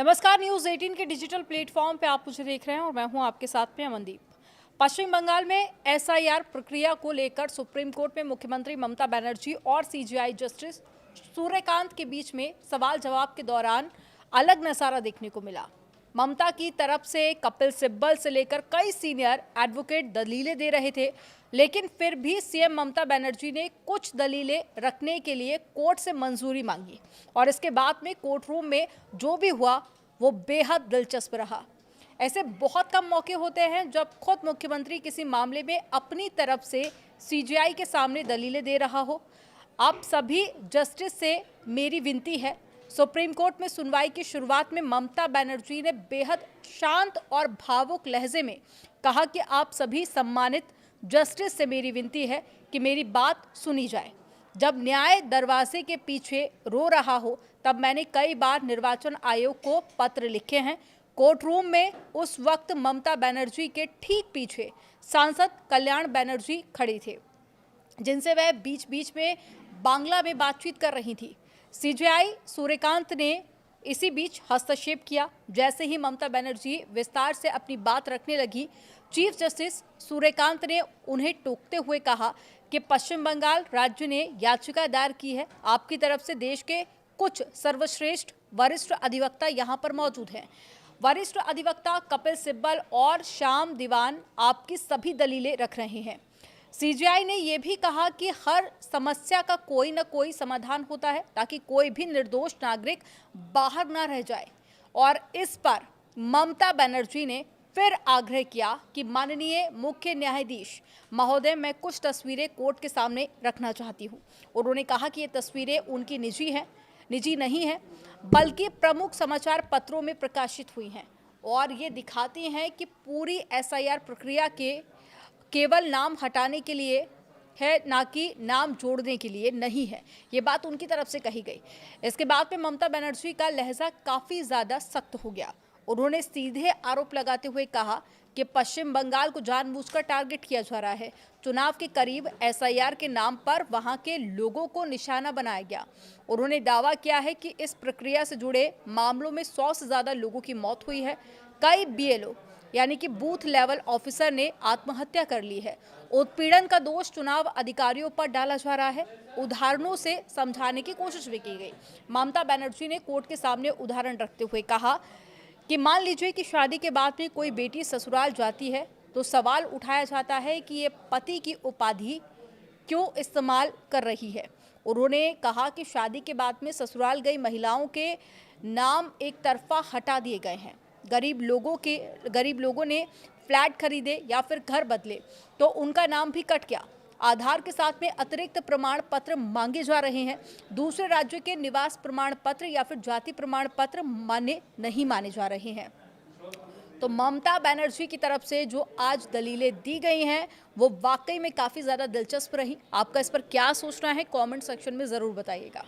नमस्कार, न्यूज 18 के digital platform पे आप मुझे देख रहे हैं और मैं हूं आपके साथ में अमनदीप। पश्चिम बंगाल में एसआईआर प्रक्रिया को लेकर सुप्रीम कोर्ट में मुख्यमंत्री ममता बनर्जी और सीजेआई जस्टिस सूर्यकांत के बीच में सवाल जवाब के दौरान अलग नजारा देखने को मिला। ममता की तरफ से कपिल सिब्बल से लेकर कई सीनियर एडवोकेट दलीलें दे रहे थे, लेकिन फिर भी सीएम ममता बनर्जी ने कुछ दलीलें रखने के लिए कोर्ट से मंजूरी मांगी और इसके बाद में कोर्ट रूम में जो भी हुआ वो बेहद दिलचस्प रहा। ऐसे बहुत कम मौके होते हैं जब खुद मुख्यमंत्री किसी मामले में अपनी तरफ से सीजेआई के सामने दलीलें दे रहा हो। आप सभी जस्टिस से मेरी विनती है। सुप्रीम कोर्ट में सुनवाई की शुरुआत में ममता बनर्जी ने बेहद शांत और भावुक लहजे में कहा कि आप सभी सम्मानित जस्टिस से मेरी विनती है कि मेरी बात सुनी जाए। जब न्याय दरवाजे के पीछे रो रहा हो तब मैंने कई बार निर्वाचन आयोग को पत्र लिखे हैं। कोर्ट रूम में उस वक्त ममता बनर्जी के ठीक पीछे सांसद कल्याण बनर्जी खड़ी थे, जिनसे वह बीच बीच में बांग्ला में बातचीत कर रही थी। सीजेआई सूर्यकांत ने इसी बीच हस्तक्षेप किया। जैसे ही ममता बनर्जी विस्तार से अपनी बात रखने लगी, चीफ जस्टिस सूर्यकांत ने उन्हें टोकते हुए कहा कि पश्चिम बंगाल राज्य ने याचिका दायर की है। आपकी तरफ से देश के कुछ सर्वश्रेष्ठ वरिष्ठ अधिवक्ता यहां पर मौजूद हैं। वरिष्ठ अधिवक्ता कपिल सिब्बल और श्याम दीवान आपकी सभी दलीलें रख रहे हैं। सीजेआई ने यह भी कहा कि हर समस्या का कोई न कोई समाधान होता है ताकि कोई भी निर्दोष नागरिक बाहर ना रह जाए। और इस पर ममता बनर्जी ने फिर आग्रह किया कि माननीय मुख्य न्यायाधीश महोदय, मैं कुछ तस्वीरें कोर्ट के सामने रखना चाहती हूँ। उन्होंने कहा कि ये तस्वीरें उनकी निजी नहीं है, बल्कि प्रमुख समाचार पत्रों में प्रकाशित हुई हैं और ये दिखाती हैं कि पूरी एसआईआर प्रक्रिया के केवल नाम हटाने के लिए है, ना कि नाम जोड़ने के लिए नहीं है। ये बात उनकी तरफ से कही गई। इसके बाद में ममता बनर्जी का लहजा काफ़ी ज़्यादा सख्त हो गया। उन्होंने सीधे आरोप लगाते हुए कहा कि पश्चिम बंगाल को जानबूझकर टारगेट किया जा रहा है। चुनाव के करीब एसआईआर के नाम पर वहां के लोगों को निशाना बनाया गया। उन्होंने दावा किया है कि इस प्रक्रिया से जुड़े मामलों में 100 से ज़्यादा लोगों की मौत हुई है। कई बीएलओ यानी कि बूथ लेवल ऑफिसर ने आत्महत्या कर ली है। उत्पीड़न का दोष चुनाव अधिकारियों पर डाला जा रहा है। उदाहरणों से समझाने की कोशिश भी की गई। ममता बनर्जी ने कोर्ट के सामने उदाहरण रखते हुए कहा कि मान लीजिए कि शादी के बाद में कोई बेटी ससुराल जाती है तो सवाल उठाया जाता है कि ये पति की उपाधि क्यों इस्तेमाल कर रही है। उन्होंने कहा कि शादी के बाद में ससुराल गई महिलाओं के नाम एक तरफा हटा दिए गए हैं। गरीब लोगों ने फ्लैट खरीदे या फिर घर बदले तो उनका नाम भी कट गया। आधार के साथ में अतिरिक्त प्रमाण पत्र मांगे जा रहे हैं। दूसरे राज्य के निवास प्रमाण पत्र या फिर जाति प्रमाण पत्र नहीं माने जा रहे हैं। तो ममता बनर्जी की तरफ से जो आज दलीलें दी गई हैं वो वाकई में काफ़ी ज़्यादा दिलचस्प रही। आपका इस पर क्या सोचना है, कमेंट सेक्शन में ज़रूर बताइएगा।